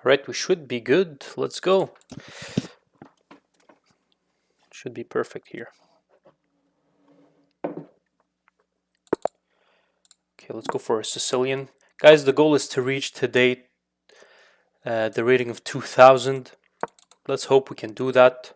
Alright, we should be good. Let's go. Should be perfect here. Okay, let's go for a Sicilian. Guys, the goal is to reach today the rating of 2000. Let's hope we can do that.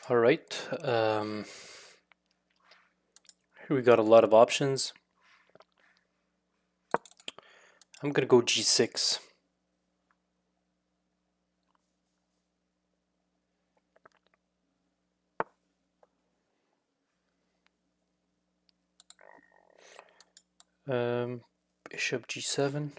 Alright. Here we got a lot of options. I'm gonna go G6. Bishop G7.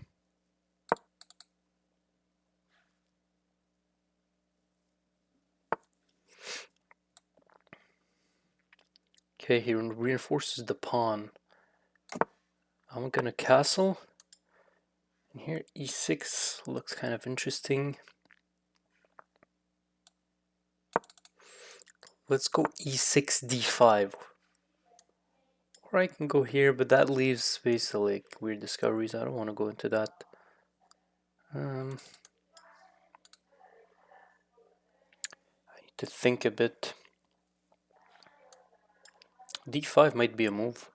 Okay, he reinforces the pawn. I'm gonna castle. And here E6 looks kind of interesting. Let's go E6 D5. Or I can go here, but that leaves space to like weird discoveries. I don't want to go into that. I need to think a bit. D5 might be a move.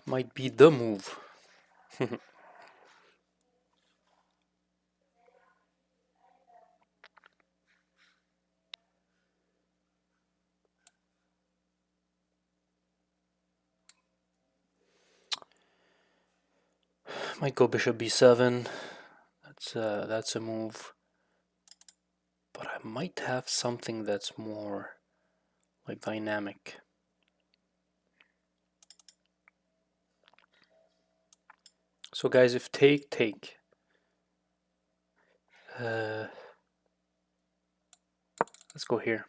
Might be the move. Might go Bishop B7. That's a move. But I might have something that's more like dynamic. So guys, if take. Let's go here.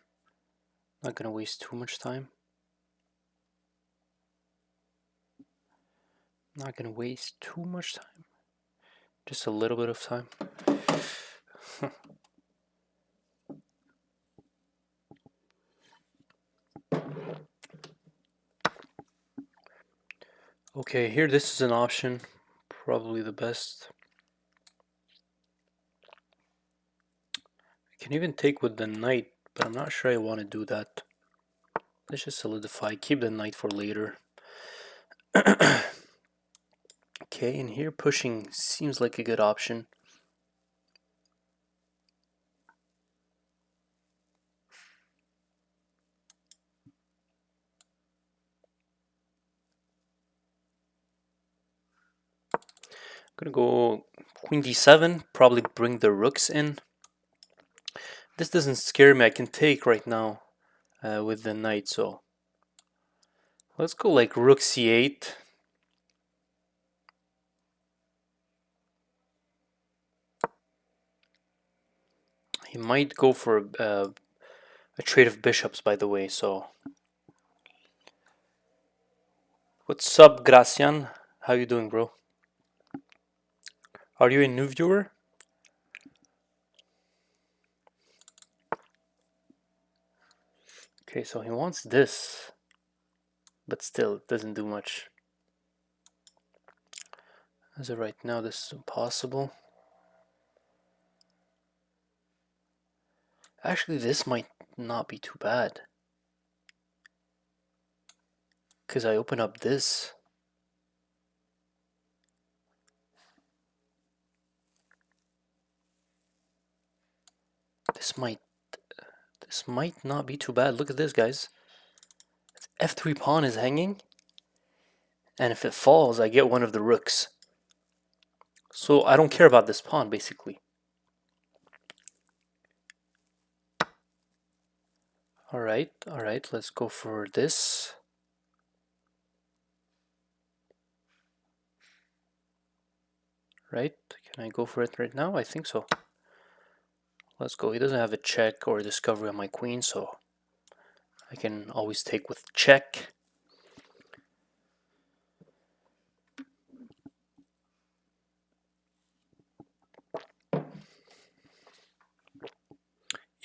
Not gonna waste too much time. Not gonna waste too much time. Just a little bit of time. Okay, here this is an option. Probably the best. I can even take with the knight, but I'm not sure I want to do that. Let's just solidify. Keep the knight for later. Okay, and here pushing seems like a good option. I'm gonna go Queen D7, probably bring the rooks in. This doesn't scare me, I can take right now with the knight, so let's go like Rook C8. He might go for a trade of bishops, by the way, so. What's up, Gracian? How you doing, bro? Are you a new viewer? Okay, so he wants this, but still, it doesn't do much. As of right now, this is impossible. Actually, this might not be too bad. Because I open up this. This might not be too bad. Look at this, guys. F3 pawn is hanging. And if it falls, I get one of the rooks. So I don't care about this pawn, basically. Alright, let's go for this. Right? Can I go for it right now? I think so. Let's go. He doesn't have a check or a discovery on my queen, so I can always take with check.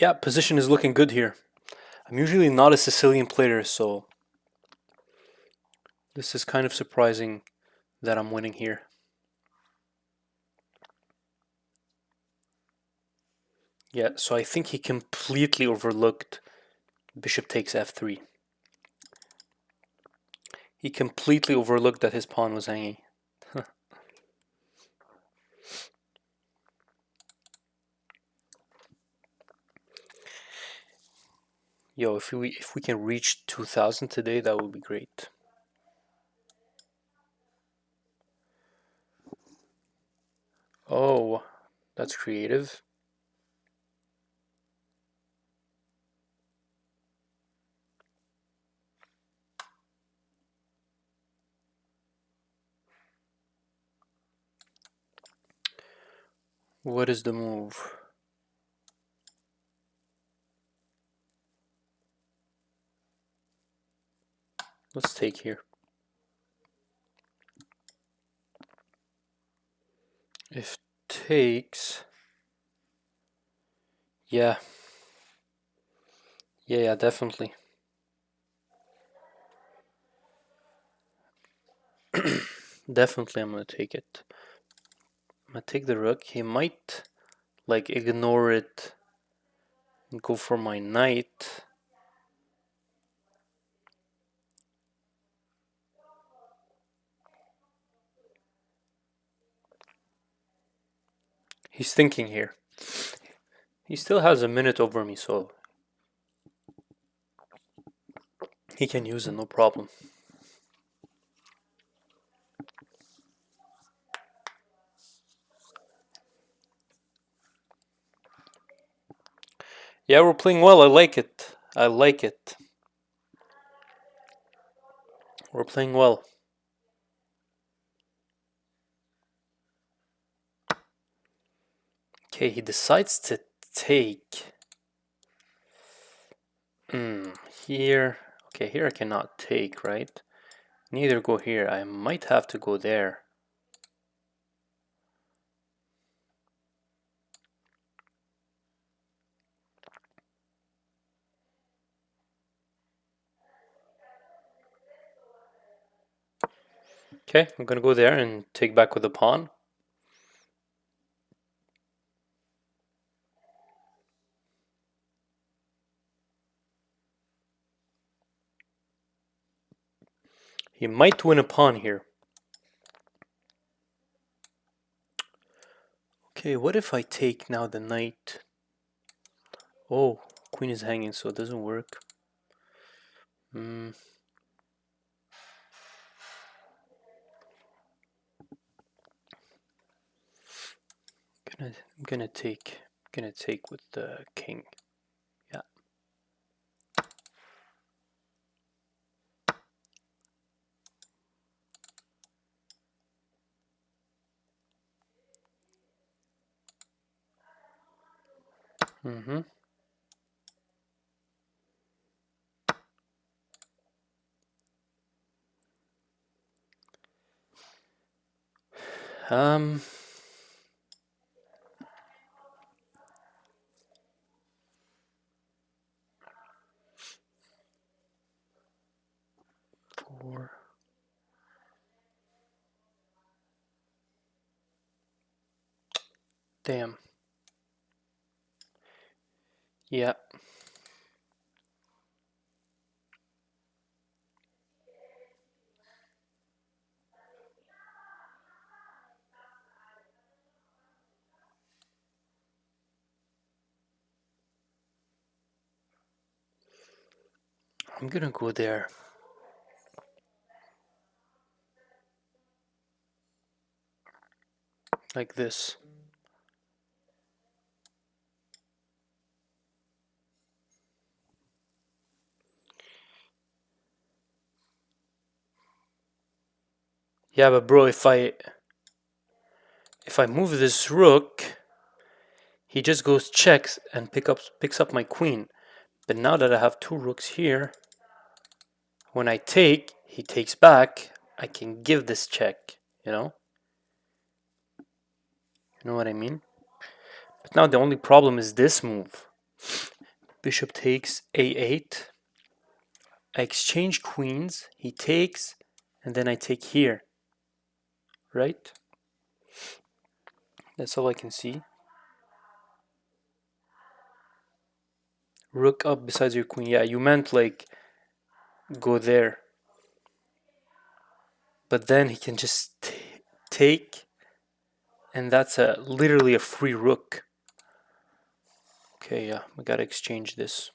Yeah, position is looking good here. I'm usually not a Sicilian player, so this is kind of surprising that I'm winning here. Yeah, so I think he completely overlooked bishop takes f3. He completely overlooked that his pawn was hanging. Yo, if we can reach 2000 today, that would be great. Oh, that's creative. What is the move? Let's take here. If takes... Yeah. Yeah, definitely. Definitely I'm gonna take it. I'm gonna take the rook. He might like ignore it and go for my knight. He's thinking here. He still has a minute over me, so he can use it, no problem. Yeah, we're playing well. I like it. I like it. We're playing well. Okay, he decides to take. Here. Okay, here I cannot take, right? Neither go here. I might have to go there. Okay, I'm gonna go there and take back with the pawn. He might win a pawn here. Okay, what if I take now the knight? Oh, queen is hanging, so it doesn't work. I'm gonna take with the king. Yeah. Mm-hmm. Um. Four. Damn. Yeah. I'm gonna go there. Like this. Yeah, but bro, if I move this rook, he just goes checks and picks up my queen. But now that I have two rooks here, when I take, he takes back, I can give this check, you know? You know what I mean? But now the only problem is this move. Bishop takes a8. I exchange queens. He takes, and then I take here. Right? That's all I can see. Rook up besides your queen. Yeah, you meant like go there. But then he can just take, and that's literally a free rook. Okay, yeah, we gotta exchange this.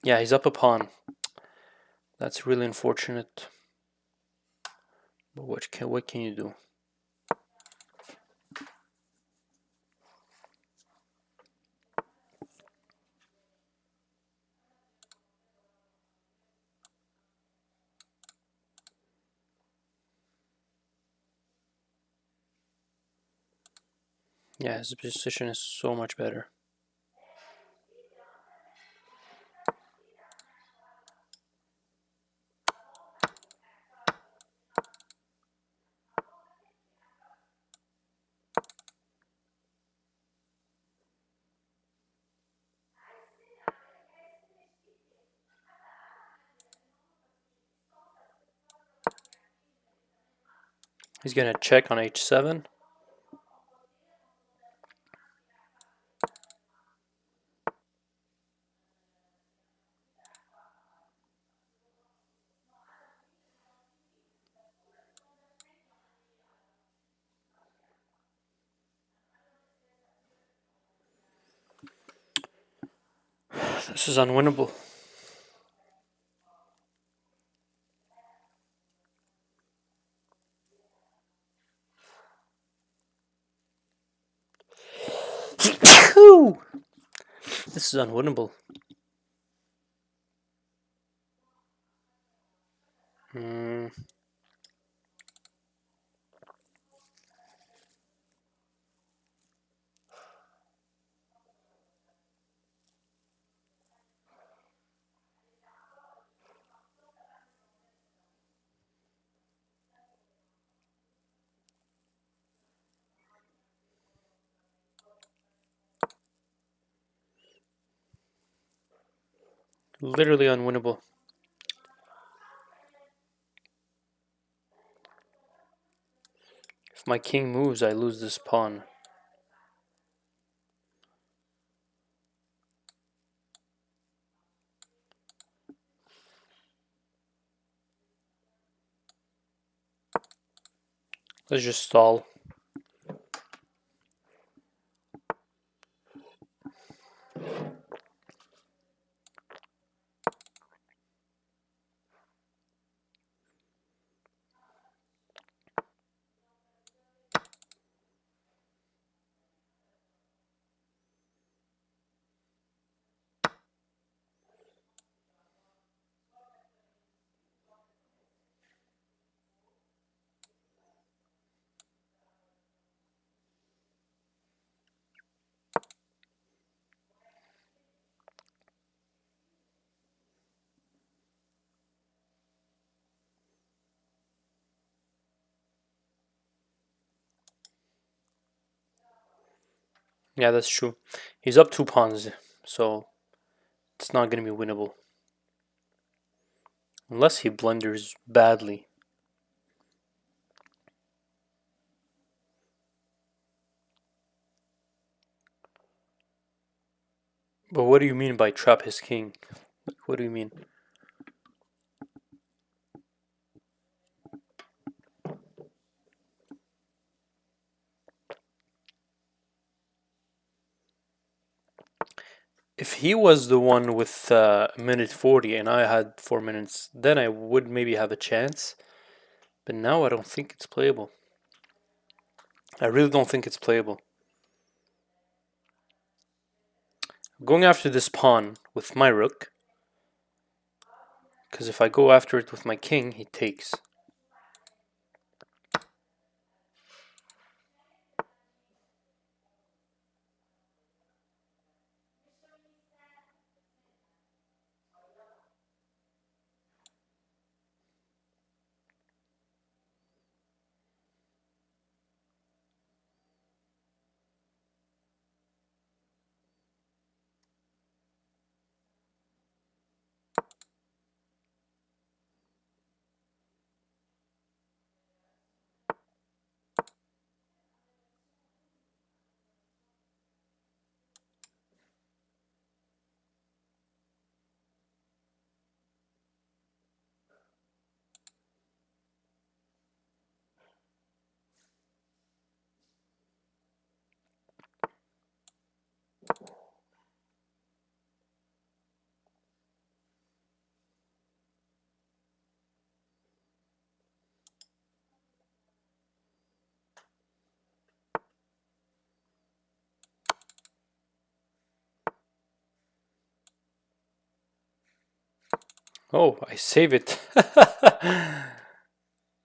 Yeah, he's up a pawn. That's really unfortunate. But what can you do? Yeah, his position is so much better. He's gonna check on h7. This is unwinnable. This is unwinnable. Literally unwinnable. If my king moves, I lose this pawn. Let's just stall. Yeah, that's true. He's up 2 pawns, so it's not going to be winnable. Unless he blunders badly. But what do you mean by trap his king? What do you mean? If he was the one with minute 40 and I had 4 minutes, then I would maybe have a chance. But now I don't think it's playable. I really don't think it's playable. Going after this pawn with my rook, because if I go after it with my king, he takes. Oh, I save it.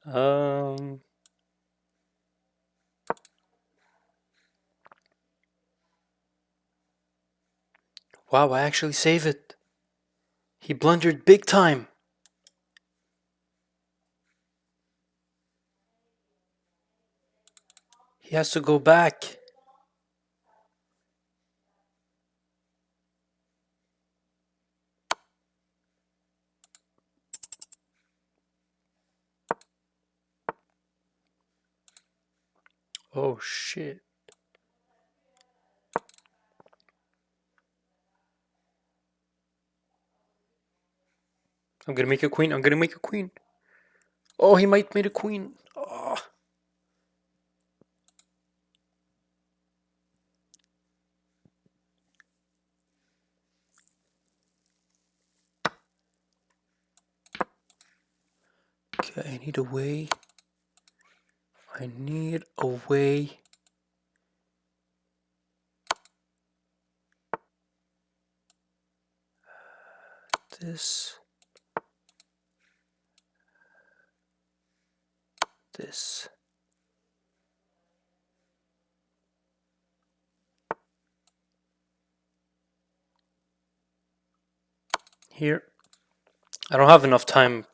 um. Wow, I actually save it. He blundered big time. He has to go back. Oh shit. I'm gonna make a queen. I'm gonna make a queen. Oh, he might made a queen. Oh. Okay, I need a way. I need a way. This. This. Here. I don't have enough time.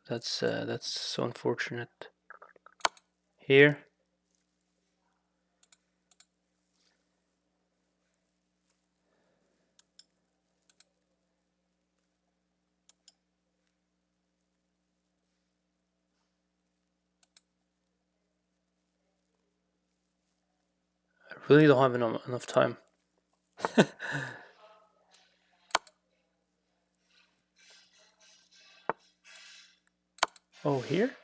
That's so unfortunate. Here. I really don't have enough time. Oh, here?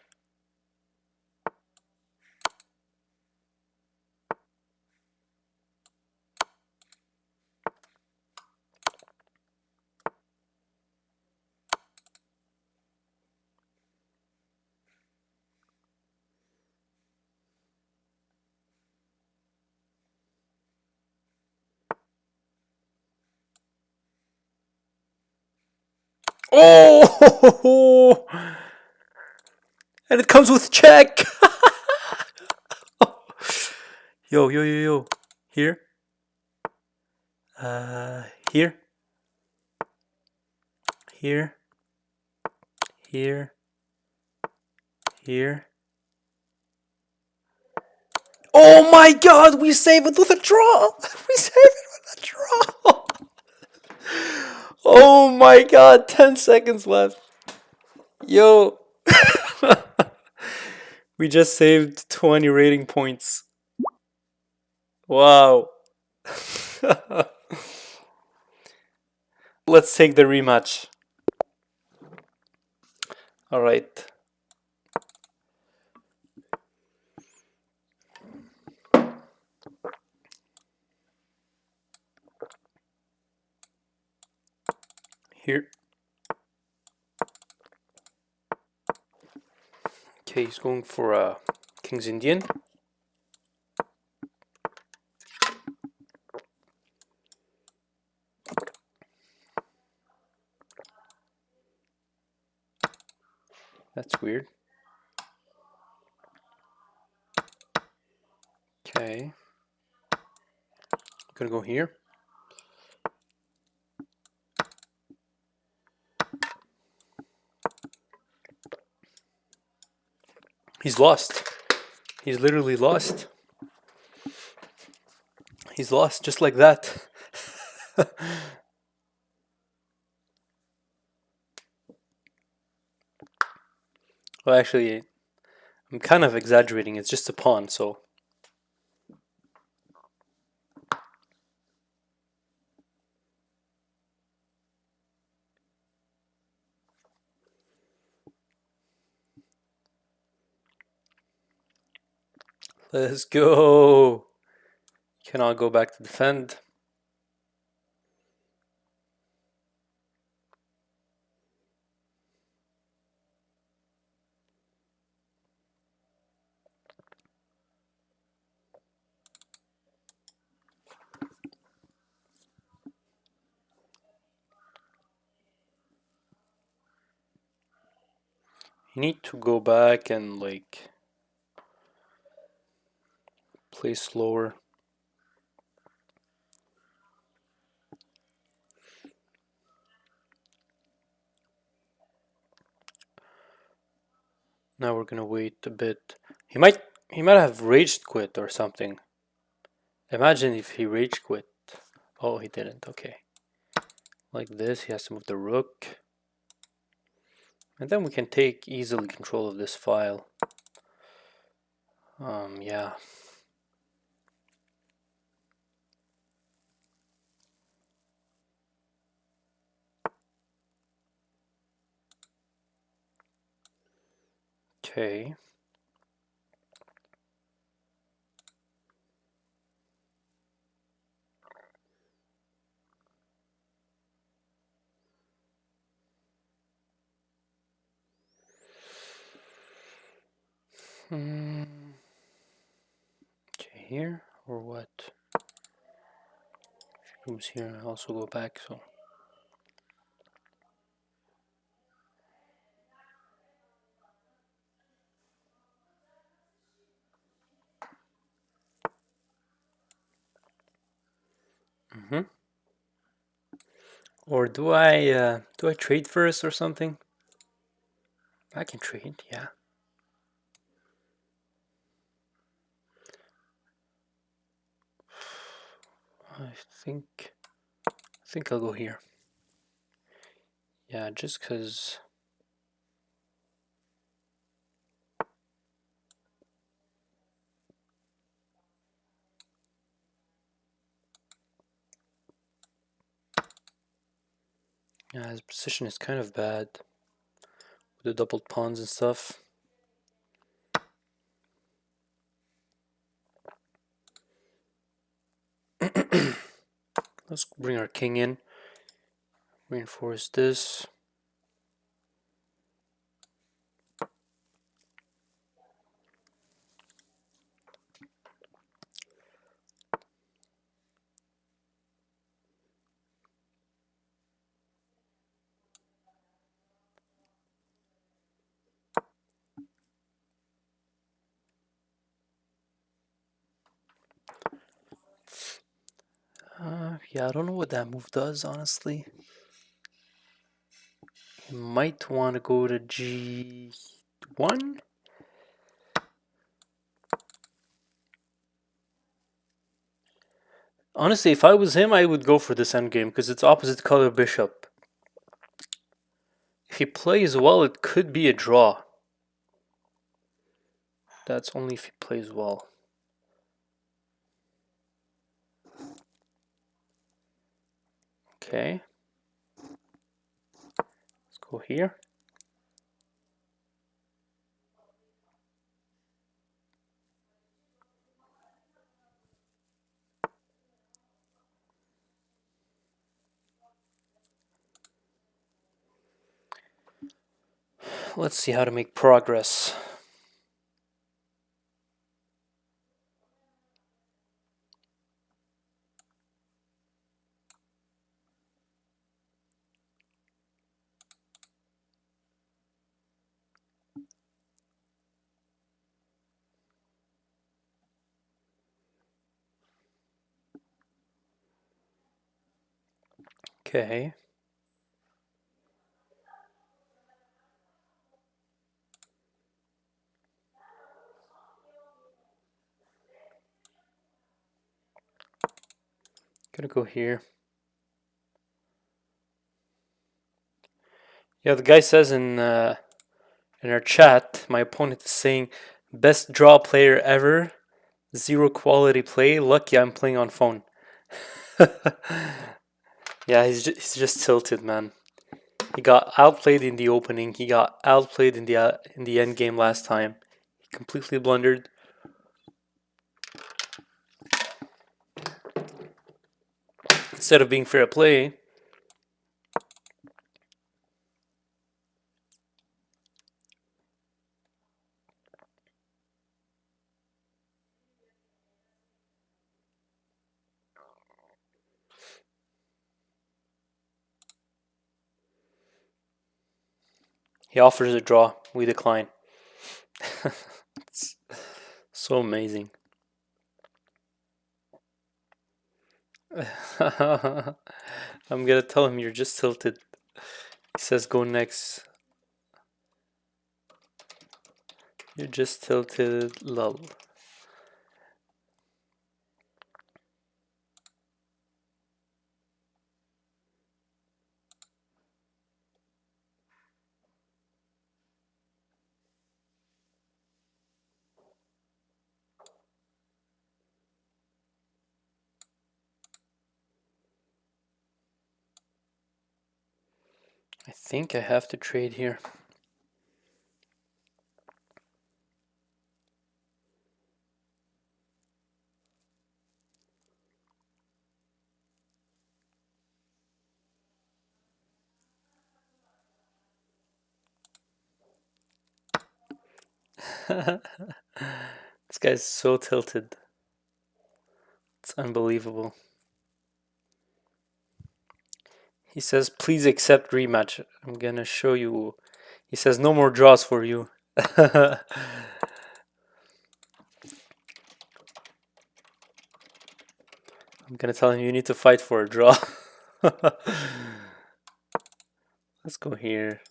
Oh! And it comes with check! Yo, yo, yo, yo. Here. Here. Here. Here. Here. Oh my god, we save it with a draw! We save it with a draw! Oh my god, 10 seconds left. Yo. We just saved 20 rating points. Wow. Let's take the rematch. Alright. Here. Okay, he's going for King's Indian. That's weird. Okay. I'm gonna go here. He's lost. He's literally lost. He's lost just like that. Well, actually, I'm kind of exaggerating. It's just a pawn, so. Let's go. Cannot go back to defend. You need to go back and like play slower. Now we're gonna wait a bit. He might have rage quit or something. Imagine if he rage quit. Oh, he didn't. Okay. Like this, he has to move the rook. And then we can take easily control of this file. Yeah. Okay. Okay, here or what? If he moves here, I also go back. So. Or do I trade first or something? I can trade, yeah. I think I'll go here. Yeah, just cause yeah, his position is kind of bad with the doubled pawns and stuff. Let's bring our king in. Reinforce this. Yeah, I don't know what that move does, honestly. You might want to go to G1. Honestly, if I was him, I would go for this endgame because it's opposite color bishop. If he plays well, it could be a draw. That's only if he plays well. Okay. Let's go here. Let's see how to make progress. Okay. Gonna go here. Yeah, the guy says in our chat, my opponent is saying, best draw player ever, zero quality play. Lucky I'm playing on phone. Yeah, he's just tilted, man. He got outplayed in the opening. He got outplayed in the end game last time. He completely blundered. Instead of being fair play, he offers a draw we decline. It's so amazing. I'm gonna tell him you're just tilted. He says go next. You're just tilted, lol. I think I have to trade here. This guy's so tilted. It's unbelievable. He says, please accept rematch. I'm gonna show you. He says, no more draws for you. I'm gonna tell him you need to fight for a draw. Let's go here.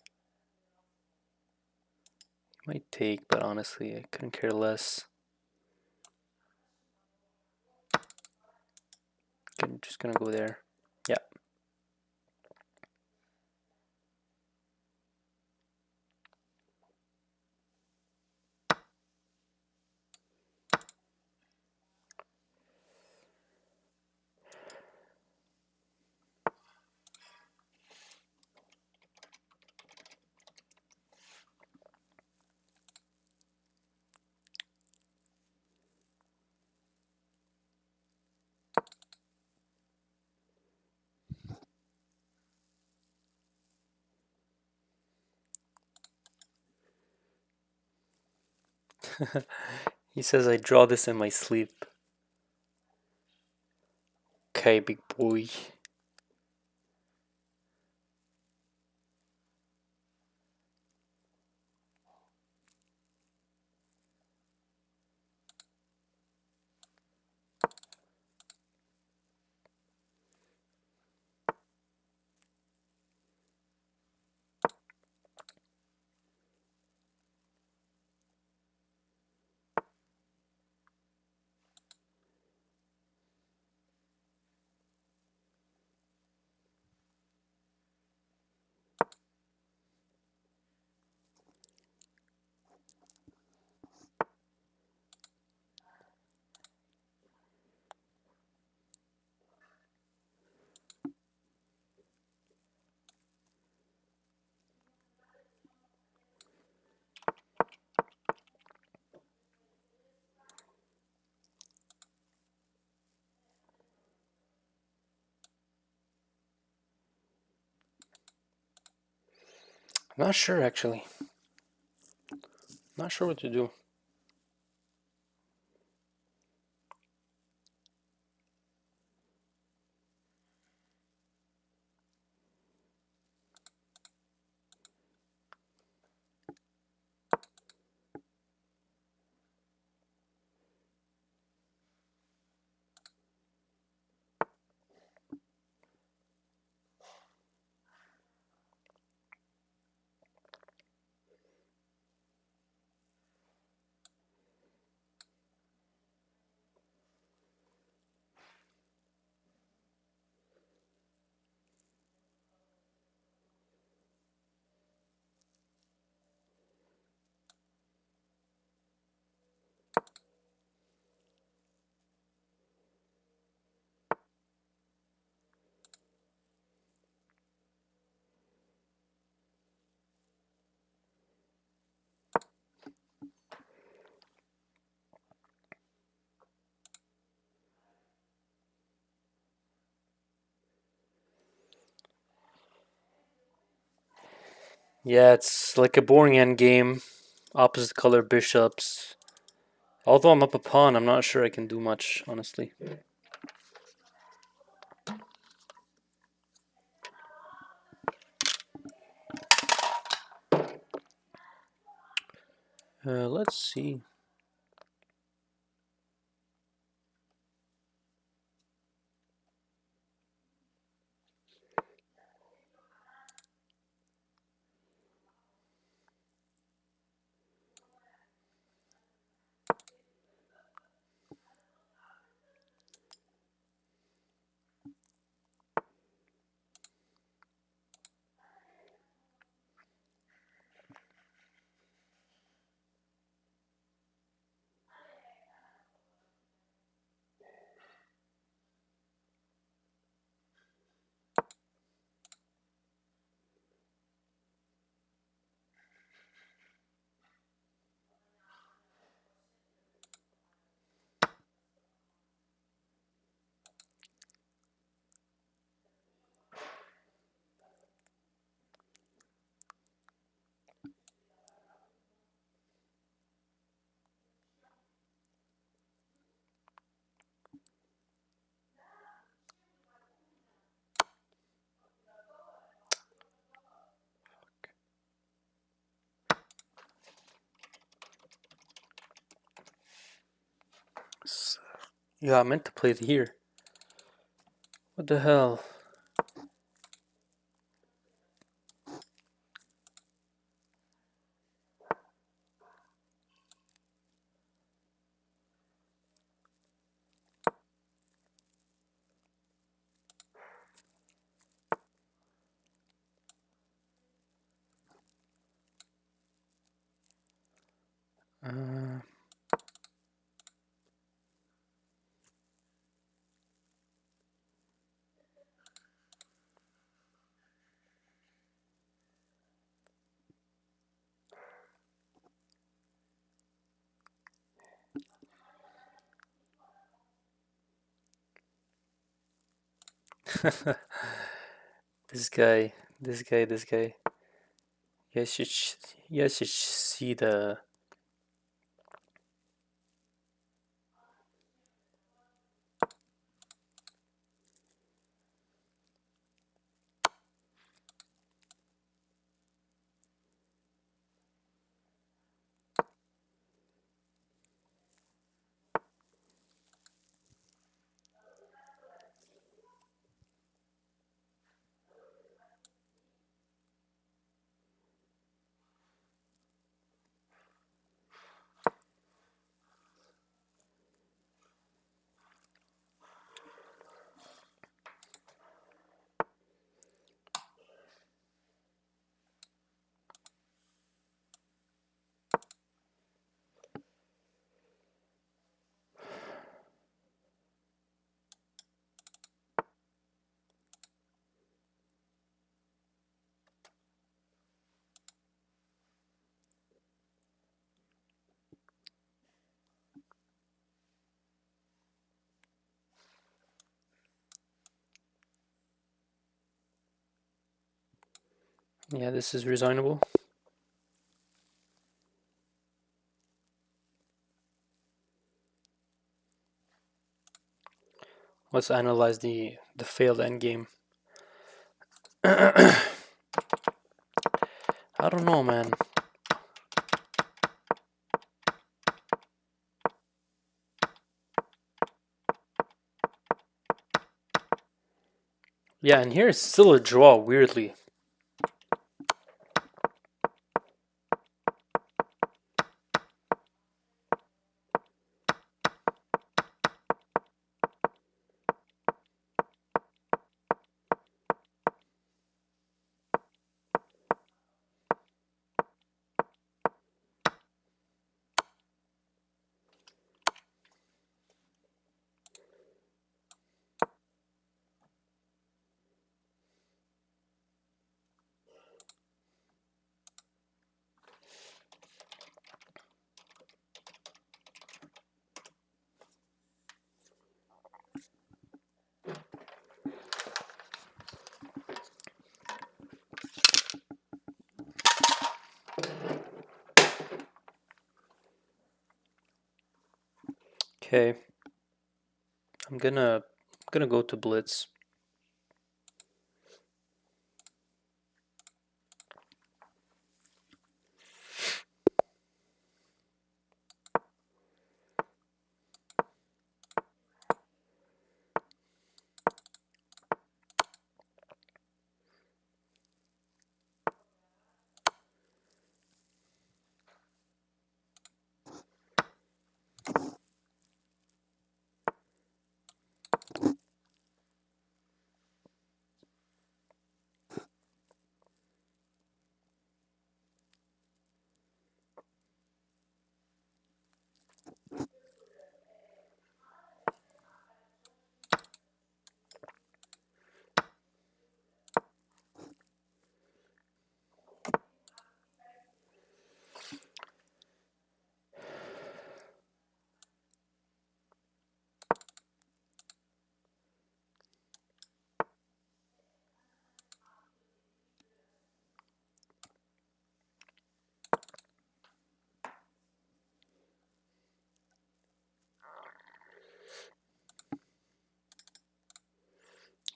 Might take, but honestly, I couldn't care less. I'm just gonna go there. Yeah. He says I draw this in my sleep. Okay, big boy. I'm not sure actually. Not sure what to do. Yeah, it's like a boring end game. Opposite color bishops. Although I'm up a pawn, I'm not sure I can do much, honestly. Let's see. Yeah, I meant to play it here. What the hell? Uh, this guy, this guy. You guys should, you guys should see the. Yeah, this is resignable. Let's analyze the failed endgame. I don't know, man. Yeah, and here it's still a draw, weirdly. Okay, I'm gonna go to blitz.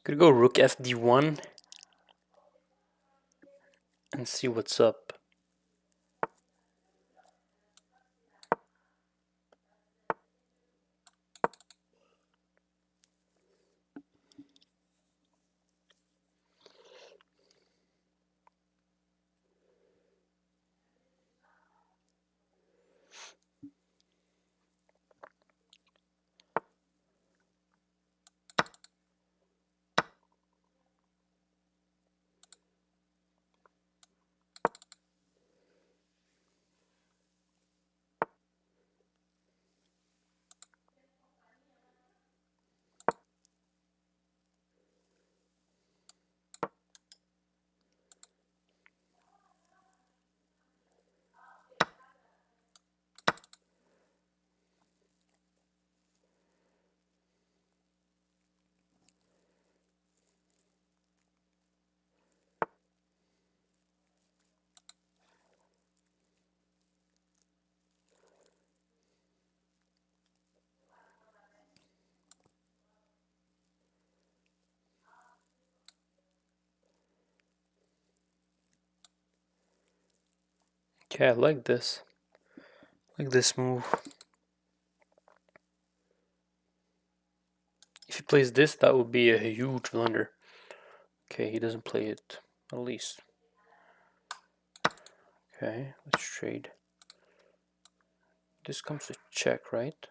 Could go rook fd1 and see what's up. Okay, I like this. Like this move. If he plays this, that would be a huge blunder. Okay, he doesn't play it, at least. Okay, let's trade. This comes to check, right?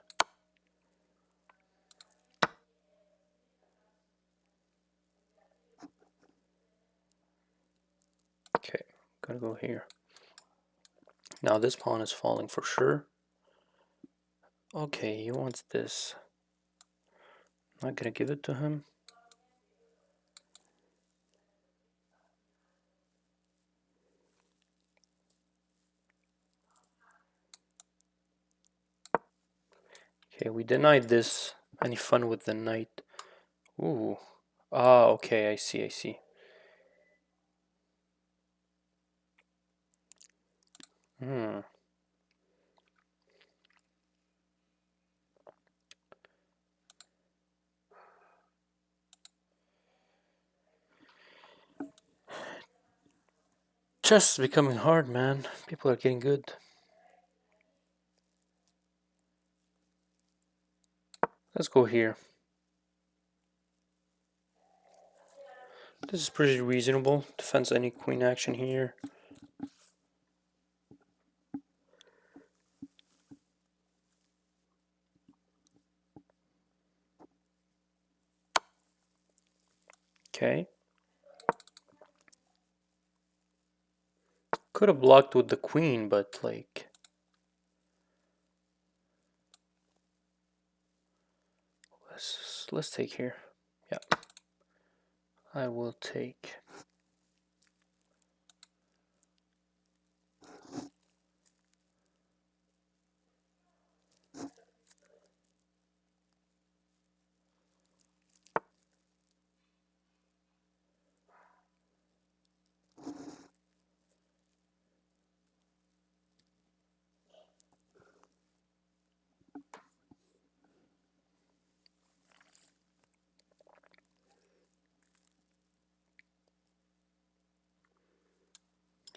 Okay, gonna go here. Now this pawn is falling for sure. Okay, he wants this. Not gonna give it to him. Okay, we denied this. Any fun with the knight? Ooh. Ah, okay, I see, I see. Hmm. Chess is becoming hard, man. People are getting good. Let's go here. This is pretty reasonable. Defends any queen action here. Okay. Could have blocked with the queen, but like... Let's take here. Yeah. I will take.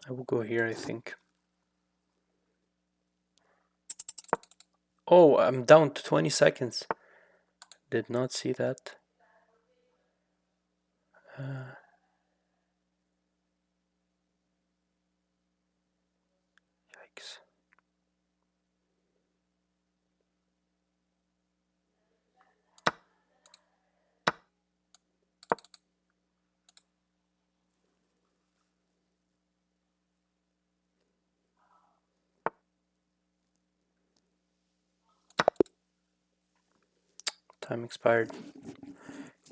I will go here, I think. Oh, I'm down to 20 seconds. Did not see that. Yikes. Time expired.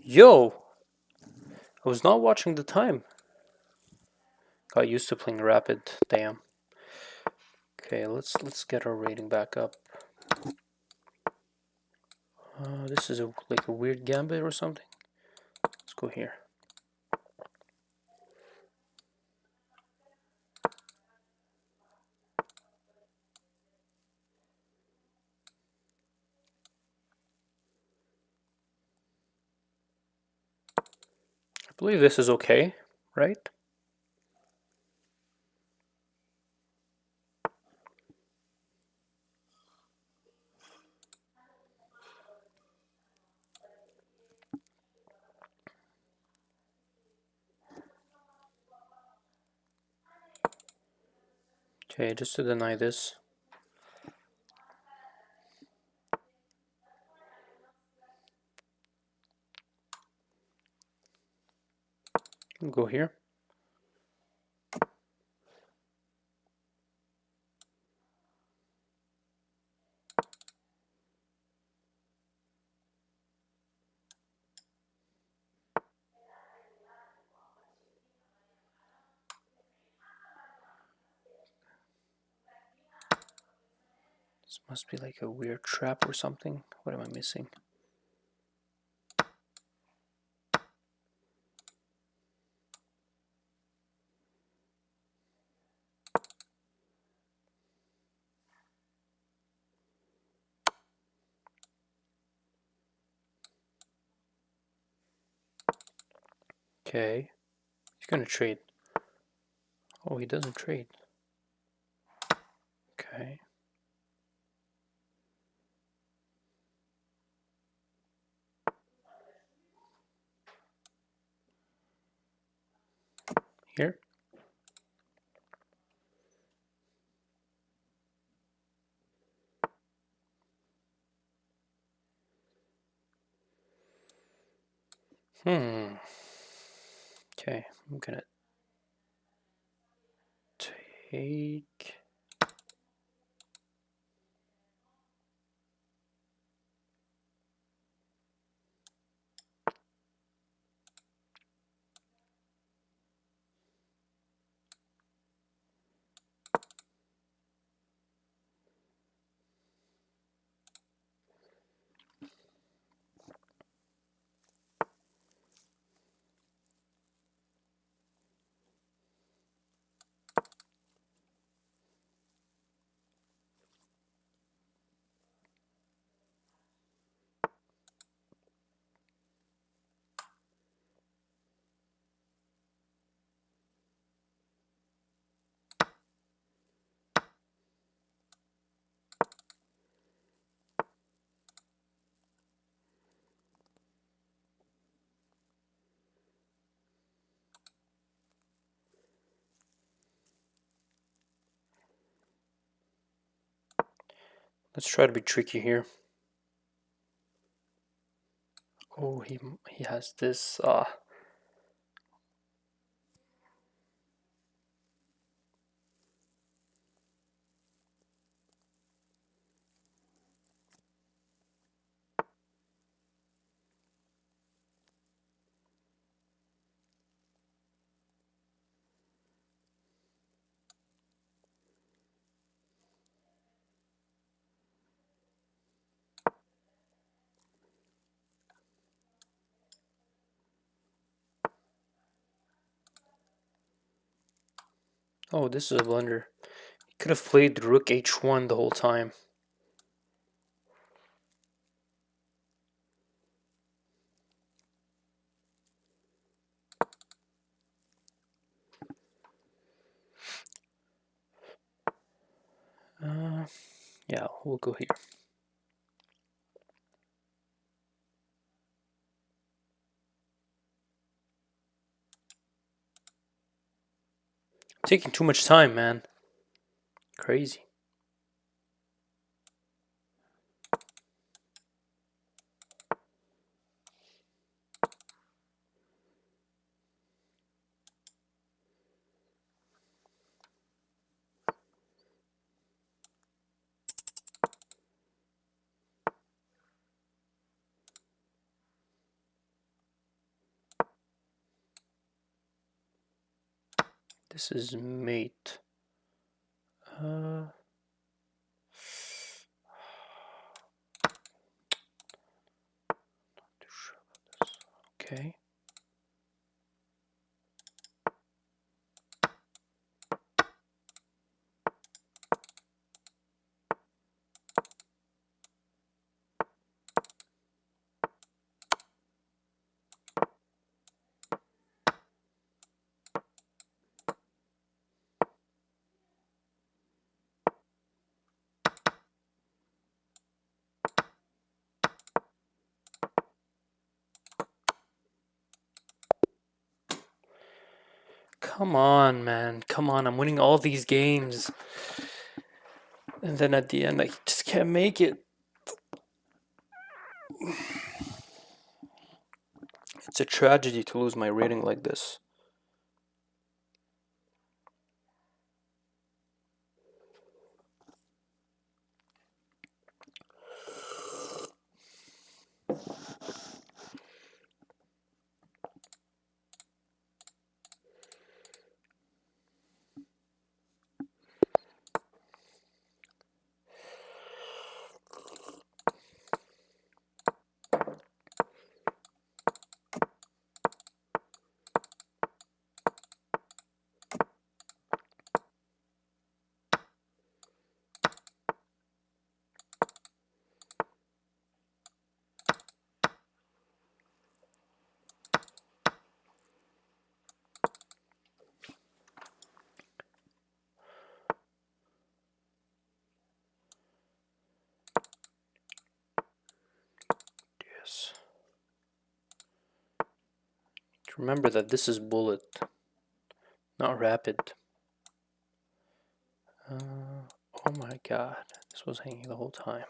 Yo! I was not watching the time. Got used to playing rapid. Damn. Okay, let's get our rating back up. This is like a weird gambit or something. Let's go here. believe this is okay, right? Okay, just to deny this. We'll go here. This must be like a weird trap or something. What am I missing? Okay, he's gonna trade. Oh, he doesn't trade. Okay. Here. Okay, I'm gonna take. Let's try to be tricky here. Oh, he has this. Oh, this is a blunder. He could have played Rook H1 the whole time. Yeah, we'll go here. Taking too much time, man. Crazy. This is mate. Okay. Come on, man. Come on. I'm winning all these games. And then at the end, I just can't make it. It's a tragedy to lose my rating like this. Yes. Remember that this is bullet, not rapid. Oh my god, this was hanging the whole time.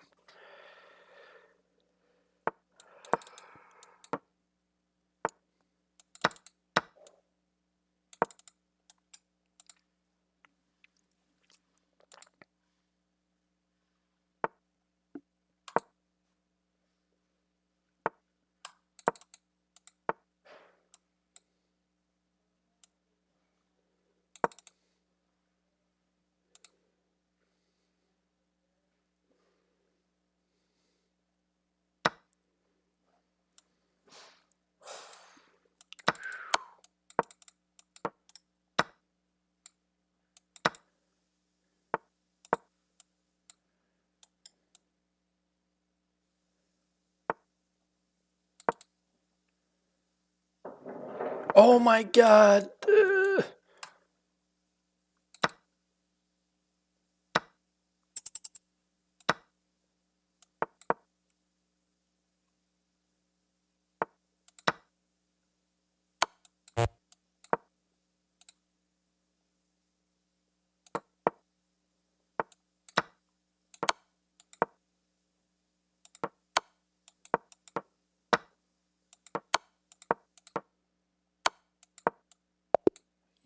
Oh my god!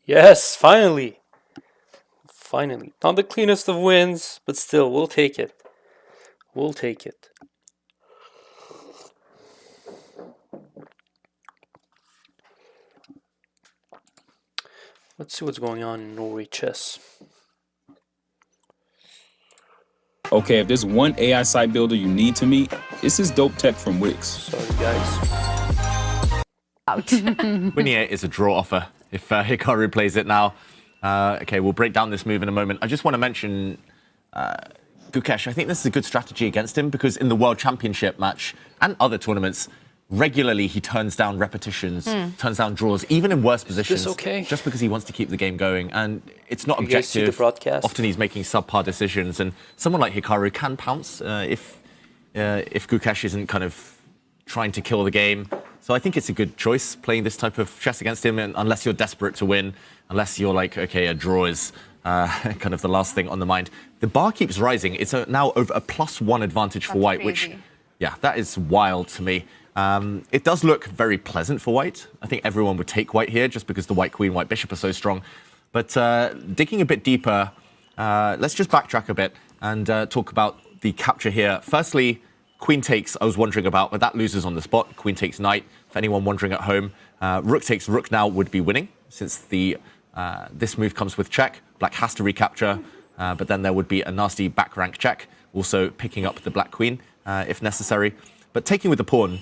Yes, finally! Finally. Not the cleanest of wins, but still, we'll take it. We'll take it. Let's see what's going on in Norway chess. Okay, if there's one AI site builder you need to meet, it's this dope tech from Wix. Sorry, guys. Out. Winning it is a draw offer if Hikaru plays it now. Okay, we'll break down this move in a moment. I just want to mention Gukesh. I think this is a good strategy against him because in the World Championship match and other tournaments, regularly he turns down repetitions, turns down draws, even in worse positions. Is this okay? Just because he wants to keep the game going. And it's not You guys see the objective. broadcast? Often he's making subpar decisions. And someone like Hikaru can pounce if Gukesh isn't kind of trying to kill the game. So I think it's a good choice playing this type of chess against him, and unless you're desperate to win, unless you're like, okay, a draw is kind of the last thing on the mind. The bar keeps rising. It's now over a +1 advantage for White, crazy. which, yeah, that is wild to me. It does look very pleasant for White. I think everyone would take White here just because the White Queen, White Bishop are so strong. But digging a bit deeper, let's just backtrack a bit and talk about the capture here. Firstly, Queen takes, I was wondering about, but that loses on the spot. Queen takes Knight. For anyone wondering at home, Rook takes Rook now would be winning since this move comes with check. Black has to recapture, but then there would be a nasty back rank check, also picking up the Black Queen if necessary. But taking with the pawn,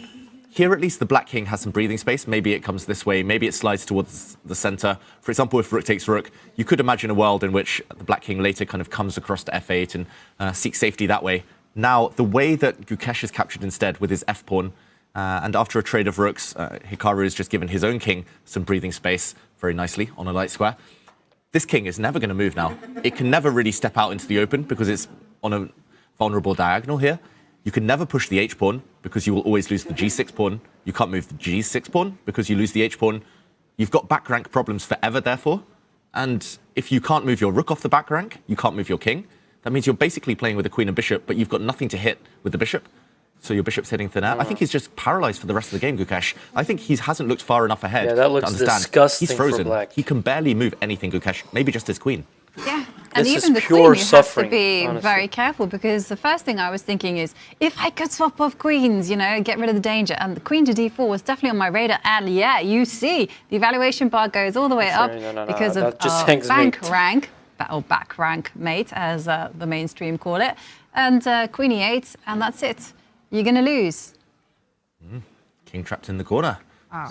here at least the Black King has some breathing space. Maybe it comes this way, maybe it slides towards the center. For example, if Rook takes Rook, you could imagine a world in which the Black King later kind of comes across to f8 and seeks safety that way. Now, the way that Gukesh is captured instead with his f-pawn, and after a trade of rooks, Hikaru has just given his own king some breathing space very nicely on a light square. This king is never going to move now. It can never really step out into the open because it's on a vulnerable diagonal here. You can never push the h-pawn because you will always lose the g6 pawn. You can't move the g6 pawn because you lose the h-pawn. You've got back rank problems forever, therefore. And if you can't move your rook off the back rank, you can't move your king. That means you're basically playing with a queen and bishop, but you've got nothing to hit with the bishop. So your bishop's hitting thin air. I think he's just paralyzed for the rest of the game, Gukesh. I think he hasn't looked far enough ahead Yeah, that looks to understand. disgusting He's frozen. for black. He can barely move anything, Gukesh. Maybe just his queen. Yeah, and This even is the pure queen, you have to suffering, be honestly. very careful, because the first thing I was thinking is, if I could swap off queens, you know, get rid of the danger. And the queen to d4 was definitely on my radar. And yeah, you see, the evaluation bar goes all the way up Sorry, no, because that of just hangs bank mate. rank, or back rank mate, as the mainstream call it, and queen e8, and that's it. You're going to lose. King trapped in the corner.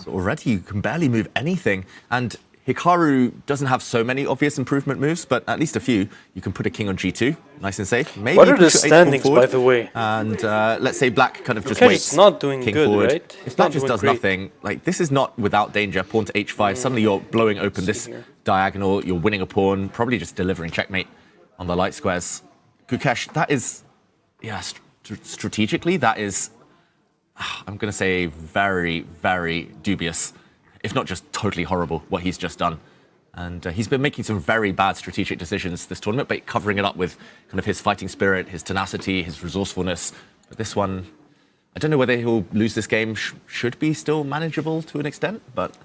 So already you can barely move anything. And Hikaru doesn't have so many obvious improvement moves, but at least a few. You can put a king on g2, nice and safe. Maybe What are the push your h4 standings, forward, by the way? And let's say black kind of just Gukesh waits. is not doing king good, forward. right? If He's black not just doing does great. nothing, like this is not without danger. Pawn to h5. Suddenly you're blowing open this here. diagonal. You're winning a pawn, probably just delivering checkmate on the light squares. Gukesh, that is, yeah, strategically, that is, I'm going to say very, very dubious, if not just totally horrible, what he's just done. And he's been making some very bad strategic decisions this tournament, but covering it up with kind of his fighting spirit, his tenacity, his resourcefulness. But this one, I don't know whether he'll lose this game. Should be still manageable to an extent, but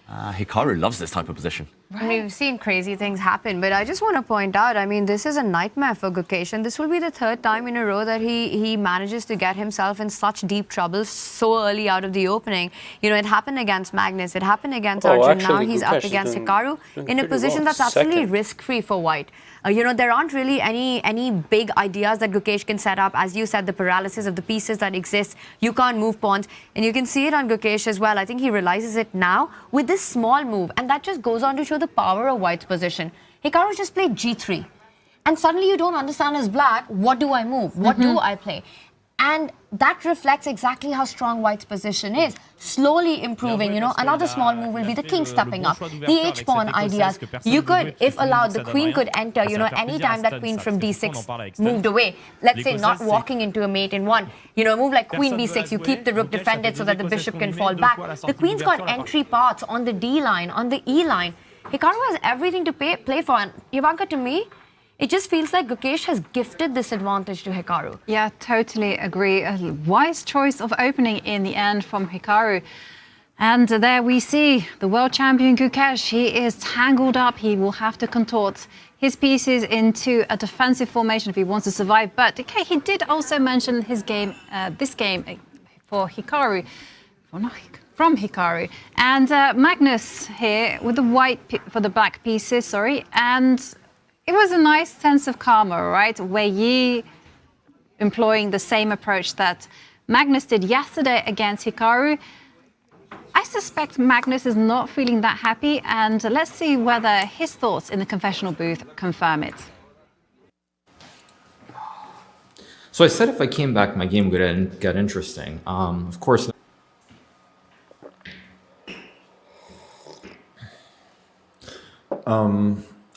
Hikaru loves this type of position. I mean, we've seen crazy things happen, but I just want to point out, I mean, this is a nightmare for Gukesh, and this will be the third time in a row that he manages to get himself in such deep trouble so early out of the opening. You know, it happened against Magnus, it happened against Arjun, now actually, he's Gukesh up is against doing Hikaru in a pretty position well. that's absolutely Second. risk-free for White. You know, there aren't really any big ideas that Gukesh can set up. As you said, the paralysis of the pieces that exist, you can't move pawns. And you can see it on Gukesh as well. I think he realizes it now with this small move. And that just goes on to show the power of White's position. Hikaru just played g3. And suddenly you don't understand as black, what do I move? What do I play? And that reflects exactly how strong White's position is. Slowly improving, you know. Another small move will be the king stepping up. The h-pawn ideas. You could, if allowed, the queen could enter, you know, anytime that queen from d6 moved away. Let's say not walking into a mate in one. You know, a move like queen b6, you keep the rook defended so that the bishop can fall back. The queen's got entry paths on the d line, on the e line. Hikaru has everything to play for. And Ivanka, to me, it just feels like Gukesh has gifted this advantage to Hikaru. Yeah, totally agree. A wise choice of opening in the end from Hikaru. And there we see the world champion Gukesh. He is tangled up. He will have to contort his pieces into a defensive formation if he wants to survive. But okay, he did also mention his game, this game for Hikaru, from Hikaru. And Magnus here with the white for the black pieces, sorry. And it was a nice sense of karma, right? Wei Yi employing the same approach that Magnus did yesterday against Hikaru. I suspect Magnus is not feeling that happy, and let's see whether his thoughts in the confessional booth confirm it. So I said if I came back, my game would get interesting. Of course.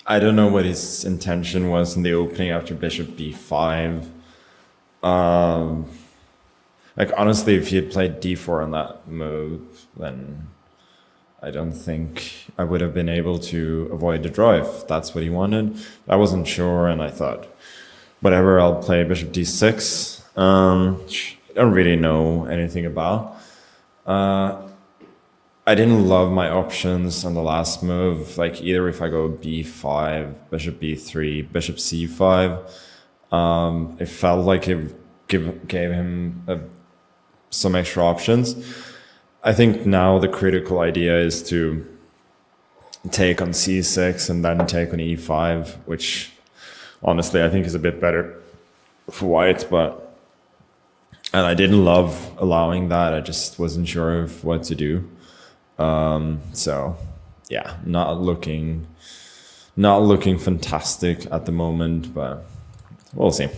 I don't know what his intention was in the opening after bishop b5. Like, honestly, if he had played d4 on that move, then I don't think I would have been able to avoid the draw if that's what he wanted. I wasn't sure, and I thought, whatever, I'll play bishop d6. I don't really know anything about. I didn't love my options on the last move, like either if I go b5, bishop b3, bishop c5. It felt like it gave him some extra options. I think now the critical idea is to take on c6 and then take on e5, which honestly I think is a bit better for White, and I didn't love allowing that. I just wasn't sure of what to do. So yeah, not looking fantastic at the moment, but we'll see.